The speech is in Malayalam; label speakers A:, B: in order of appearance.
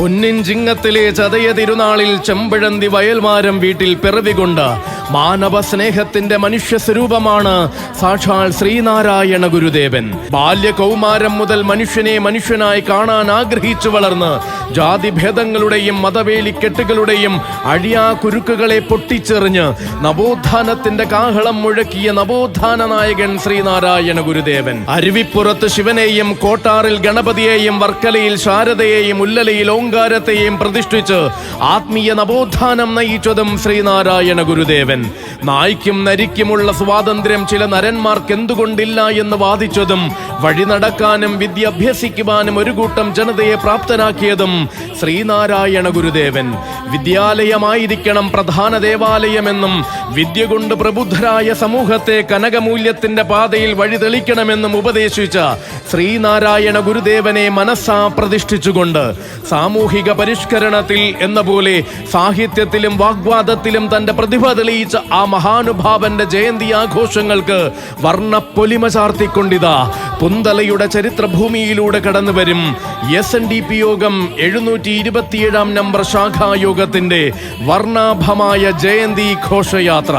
A: പൊന്നിൻ ചിങ്ങത്തിലെ ചതയ തിരുനാളിൽ ചെമ്പഴന്തി വയൽവാരം വീട്ടിൽ പിറവികൊണ്ട് മാനവ സ്നേഹത്തിന്റെ മനുഷ്യ സ്വരൂപമാണ് സാക്ഷാൽ ശ്രീനാരായണ ഗുരുദേവൻ. ബാല്യകൗമാരം മുതൽ മനുഷ്യനെ മനുഷ്യനായി കാണാൻ ആഗ്രഹിച്ചു വളർന്ന് ജാതിഭേദങ്ങളുടെയും മതവേലിക്കെട്ടുകളുടെയും അഴിയാകുരുക്കുകളെ പൊട്ടിച്ചെറിഞ്ഞ് നവോത്ഥാനത്തിന്റെ കാഹളം മുഴക്കിയ നവോത്ഥാന നായകൻ ശ്രീനാരായണ ഗുരുദേവൻ. അരുവിപ്പുറത്ത് ശിവനെയും കോട്ടാറിൽ ഗണപതിയെയും വർക്കലയിൽ ശാരദയെയും ഉല്ലലയിൽ ഓങ്കാരത്തെയും പ്രതിഷ്ഠിച്ച് ആത്മീയ നവോത്ഥാനം നയിച്ചതും ശ്രീനാരായണ ഗുരുദേവൻ. നായ്ക്കും നരിക്കുമുള്ള സ്വാതന്ത്ര്യം ചില നരന്മാർക്ക് എന്തുകൊണ്ടില്ല എന്ന് വാദിച്ചതും വഴി നടക്കാനും വിദ്യ അഭ്യസിക്കുവാനും ഒരു കൂട്ടം ജനതയെ പ്രാപ്തനാക്കിയതും ശ്രീനാരായണ ഗുരുദേവൻ. വിദ്യാലയമായിരിക്കണം പ്രധാന ദേവാലയമെന്നും വിദ്യ കൊണ്ട് പ്രബുദ്ധരായ സമൂഹത്തെ കനകമൂല്യത്തിന്റെ പാതയിൽ വഴിതെളിക്കണമെന്നും ഉപദേശിച്ച ശ്രീനാരായണ ഗുരുദേവനെ മനസ്സാ പ്രതിഷ്ഠിച്ചുകൊണ്ട് സാമൂഹിക പരിഷ്കരണത്തിൽ എന്ന പോലെ സാഹിത്യത്തിലും വാഗ്വാദത്തിലും തന്റെ പ്രതിഭ തെളിയിച്ച ആ മഹാനുഭാവന്റെ ജയന്തി ആഘോഷങ്ങൾക്ക് വർണ്ണപ്പൊലിമ ചാർത്തിക്കൊണ്ടിതാ പുന്തലയുടെ ചരിത്രഭൂമിയിലൂടെ കടന്നുവരും SNDP യോഗം 727 നമ്പർ ശാഖായോഗത്തിന്റെ വർണ്ണാഭമായ ജയന്തി ഘോഷയാത്ര.